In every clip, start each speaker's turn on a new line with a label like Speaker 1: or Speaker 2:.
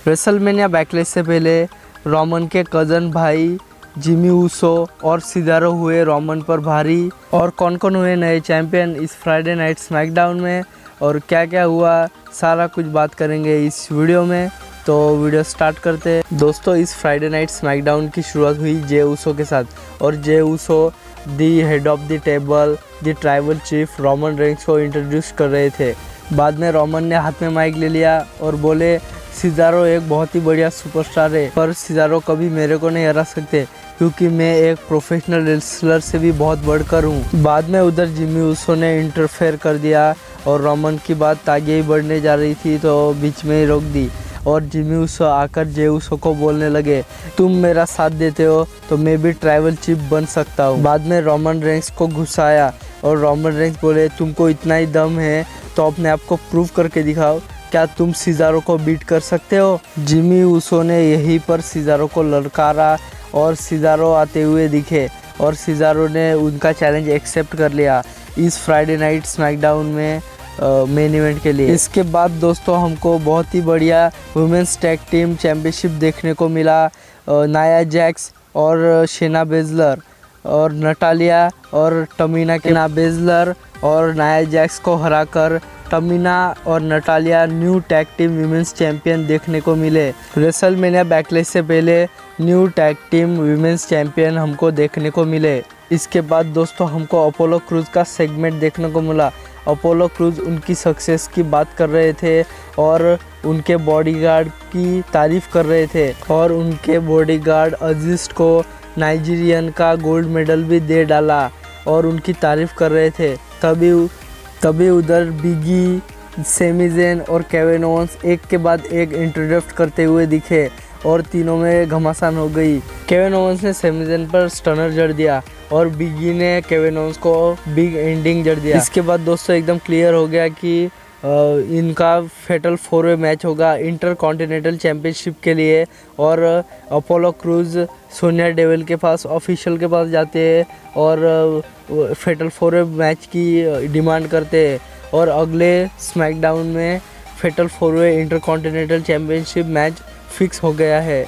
Speaker 1: WrestleMania Backlash से पहले Roman के कज़न भाई जिमी ऊसो और सिज़ारो हुए रोमन पर भारी। और कौन कौन हुए नए चैंपियन इस फ्राइडे नाइट स्मैकडाउन में और क्या क्या हुआ, सारा कुछ बात करेंगे इस वीडियो में। तो वीडियो स्टार्ट करते हैं। दोस्तों, इस फ्राइडे नाइट स्मैकडाउन की शुरुआत हुई जे ऊसो के साथ और Jey Uso the head of the table the tribal chief Roman Reigns को इंट्रोड्यूस कर रहे थे। बाद में रोमन ने हाथ में माइक ले लिया और बोले सिज़ारो एक बहुत ही बढ़िया सुपरस्टार है, पर सिज़ारो कभी मेरे को नहीं हरा सकते क्योंकि मैं एक प्रोफेशनल रेसलर से भी बहुत बढ़कर हूँ। बाद में उधर जिमी ऊसो ने इंटरफेयर कर दिया और रोमन की बात आगे ही बढ़ने जा रही थी तो बीच में ही रोक दी और जिमी ऊसो आकर जे ऊसो को बोलने लगे, तुम मेरा साथ देते हो तो मैं भी ट्राइबल चीफ बन सकता हूँ। बाद में रोमन रेंस को घुसाया और रोमन रेंस बोले, तुमको इतना ही दम है तो अपने आप को प्रूव करके दिखाओ, क्या तुम सिज़ारो को बीट कर सकते हो। जिमी ऊसो ने यहीं पर सिज़ारो को ललकारा और सिज़ारो आते हुए दिखे और सिज़ारो ने उनका चैलेंज एक्सेप्ट कर लिया इस फ्राइडे नाइट स्मैकडाउन में मेन इवेंट के लिए। इसके बाद दोस्तों हमको बहुत ही बढ़िया वुमेन्स टैग टीम चैम्पियनशिप देखने को मिला। नाया जैक्स और शेना बेजलर और नटालिया और टमीना के ना बेजलर और नाया जैक्स को हराकर टमीना और Natalya new tag team women's champion देखने को मिले। रेसलमेनिया बैकलेश से पहले new tag team women's champion हमको देखने को मिले। इसके बाद दोस्तों हमको अपोलो क्रूज का सेगमेंट देखने को मिला। अपोलो क्रूज उनकी सक्सेस की बात कर रहे थे और उनके बॉडीगार्ड की तारीफ़ कर रहे थे और उनके बॉडीगार्ड अजीस्ट को नाइजीरियन का गोल्ड मेडल भी दे डाला और उनकी तारीफ़ कर रहे थे। तभी उधर बिगी, सेमी ज़ेन और केविन ओवेंस एक के बाद एक इंट्रोडक्ट करते हुए दिखे और तीनों में घमासान हो गई। केविन ओवेंस ने सेमी ज़ेन पर स्टनर जड़ दिया और बिगी ने केविन ओवेंस को बिग एंडिंग जड़ दिया। इसके बाद दोस्तों एकदम क्लियर हो गया कि इनका फेटल 4-वे मैच होगा इंटर कॉन्टिनेंटल चैम्पियनशिप के लिए और अपोलो क्रूज सोनिया डेविल के पास ऑफिशियल के पास जाते हैं और फेटल 4-वे मैच की डिमांड करते हैं और अगले स्मैकडाउन में फेटल 4-वे intercontinental championship match fix हो गया है।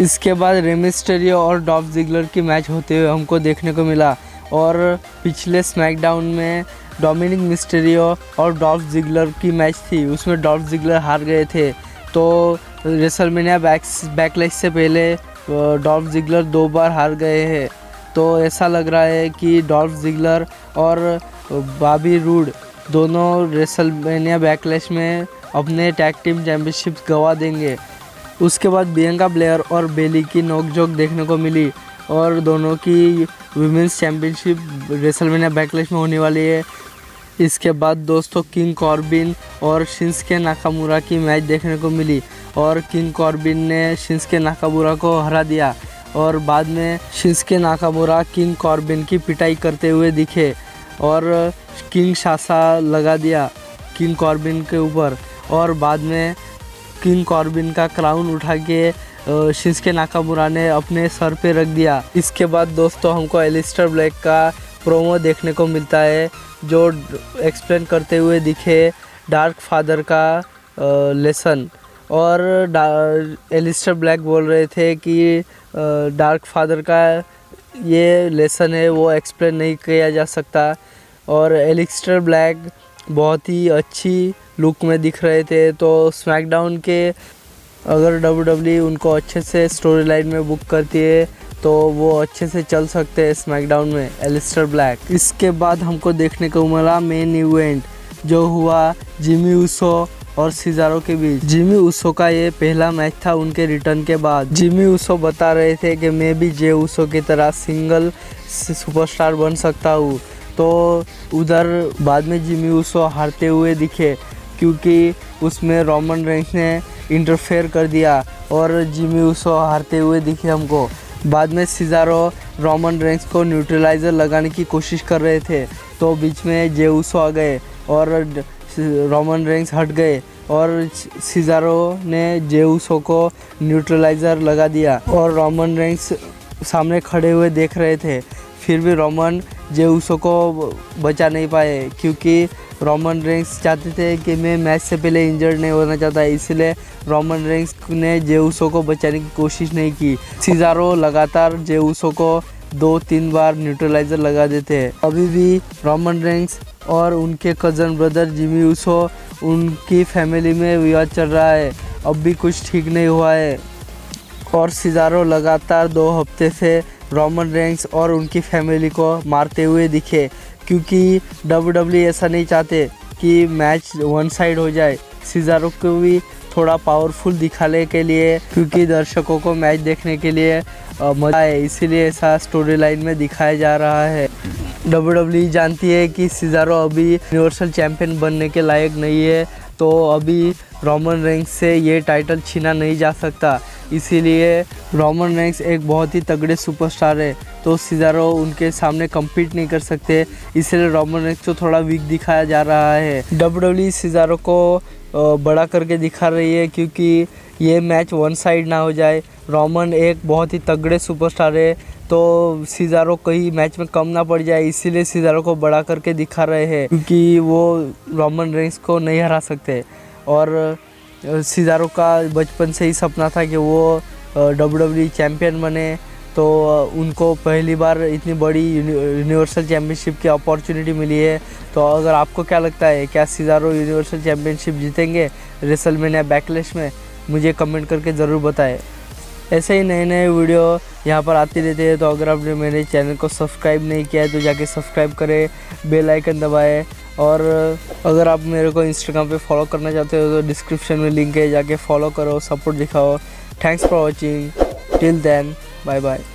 Speaker 1: इसके बाद रे मिस्टेरियो और डॉल्फ ज़िगलर की मैच होते हुए हमको देखने को मिला और पिछले स्मैकडाउन में डोमिनिक मिस्टेरियो और डॉल्फ ज़िगलर की मैच थी, उसमें डॉल्फ ज़िगलर हार गए थे। तो रेसलमेनिया बैकलेश से पहले डॉल्फ ज़िगलर 2 बार हार गए हैं। तो ऐसा लग रहा है कि डॉल्फ ज़िगलर और बॉबी रूड दोनों रेसलमेनिया बैकलेश में अपने टैग टीम चैम्पियनशिप गंवा देंगे। उसके बाद बियंका ब्लेयर और बेली की नोकझोंक देखने को मिली और दोनों की वुमेन्स चैम्पियनशिप रेसलमेनिया बैकलेश में होने वाली है। इसके बाद दोस्तों किंग कॉर्बिन और शिंसके नाकामुरा की मैच देखने को मिली और किंग कॉर्बिन ने शिंसके नाकामुरा को हरा दिया और बाद में शिंसके नाकामुरा किंग कॉर्बिन की पिटाई करते हुए दिखे और किंग शासा लगा दिया किंग कॉर्बिन के ऊपर और बाद में किंग कॉर्बिन का क्राउन उठा के शिंसके नाकामुरा ने अपने सर पे रख दिया। इसके बाद दोस्तों हमको एलिस्टर ब्लैक का प्रोमो देखने को मिलता है जो एक्सप्लेन करते हुए दिखे डार्क फादर का लेसन और एलिस्टर ब्लैक बोल रहे थे कि डार्क फादर का ये लेसन है वो एक्सप्लेन नहीं किया जा सकता और एलिस्टर ब्लैक बहुत ही अच्छी लुक में दिख रहे थे। तो स्मैकडाउन के अगर WWE उनको अच्छे से स्टोरी लाइन में बुक करती है तो वो अच्छे से चल सकते हैं स्मैकडाउन में एलिस्टर ब्लैक। इसके बाद हमको देखने को मिला मेन इवेंट जो हुआ जिमी ऊसो और सिज़ारो के बीच। जिमी ऊसो का ये पहला मैच था उनके रिटर्न के बाद। जिमी ऊसो बता रहे थे कि मैं भी जे ऊसो की तरह सिंगल सुपरस्टार बन सकता हूँ। तो उधर बाद में जिमी ऊसो हारते हुए दिखे क्योंकि उसमें रोमन रेंस ने इंटरफेयर कर दिया और जिमी ऊसो हारते हुए दिखे हमको। बाद में सिज़ारो रोमन रेंस को न्यूट्रलाइज़र लगाने की कोशिश कर रहे थे तो बीच में जे ऊसो आ गए और रोमन रेंस हट गए और सिज़ारो ने जे ऊसो को न्यूट्रलाइज़र लगा दिया और रोमन रेंस सामने खड़े हुए देख रहे थे। फिर भी रोमन जे ऊसो को बचा नहीं पाए क्योंकि रोमन रेंस चाहते थे कि मैं मैच से पहले इंजर्ड नहीं होना चाहता, इसलिए रोमन रेंस ने जे उसो को बचाने की कोशिश नहीं की। सिज़ारो लगातार जे उसो को 2-3 बार न्यूट्रलाइजर लगा देते हैं। अभी भी रोमन रेंस और उनके कज़न ब्रदर जिमी उसो, उनकी फैमिली में विवाद चल रहा है, अब भी कुछ ठीक नहीं हुआ है। और सिज़ारो लगातार 2 हफ्ते से रोमन रेंस और उनकी फैमिली को मारते हुए दिखे, क्योंकि WWE ऐसा नहीं चाहते कि मैच वन साइड हो जाए। सिज़ारो को भी थोड़ा पावरफुल दिखाने के लिए, क्योंकि दर्शकों को मैच देखने के लिए मज़ा है, इसीलिए ऐसा स्टोरी लाइन में दिखाया जा रहा है। WWE जानती है कि सिज़ारो अभी यूनिवर्सल चैम्पियन बनने के लायक नहीं है, तो अभी रोमन रेंस से ये टाइटल छीना नहीं जा सकता, इसीलिए रोमन रेंस एक बहुत ही तगड़े सुपरस्टार है, तो सिज़ारो उनके सामने कम्पीट नहीं कर सकते, इसलिए रोमन रेंस को थोड़ा वीक दिखाया जा रहा है। WWE सिज़ारो को बड़ा करके दिखा रही है, क्योंकि ये मैच वन साइड ना हो जाए। रोमन एक बहुत ही तगड़े सुपरस्टार है, तो सिज़ारो कहीं मैच में कम ना पड़ जाए, इसीलिए सिज़ारो को बड़ा करके दिखा रहे हैं, क्योंकि वो रोमन रेंस को नहीं हरा सकते। और सिज़ारो का बचपन से ही सपना था कि वो WWE चैम्पियन बने, तो उनको पहली बार इतनी बड़ी यूनिवर्सल चैम्पियनशिप की अपॉर्चुनिटी मिली है। तो अगर आपको क्या लगता है, क्या सिज़ारो यूनिवर्सल चैम्पियनशिप जीतेंगे रेसलमेनिया बैकलैश में? मुझे कमेंट करके ज़रूर बताएं। ऐसे ही नए नए वीडियो यहाँ पर आते रहते हैं, तो अगर आपने मेरे चैनल को सब्सक्राइब नहीं किया है तो जाके सब्सक्राइब करें, बेल आइकन दबाएं। और अगर आप मेरे को इंस्टाग्राम पे फॉलो करना चाहते हो तो डिस्क्रिप्शन में लिंक है, जाके फॉलो करो, सपोर्ट दिखाओ। Thanks for watching, till then, bye bye.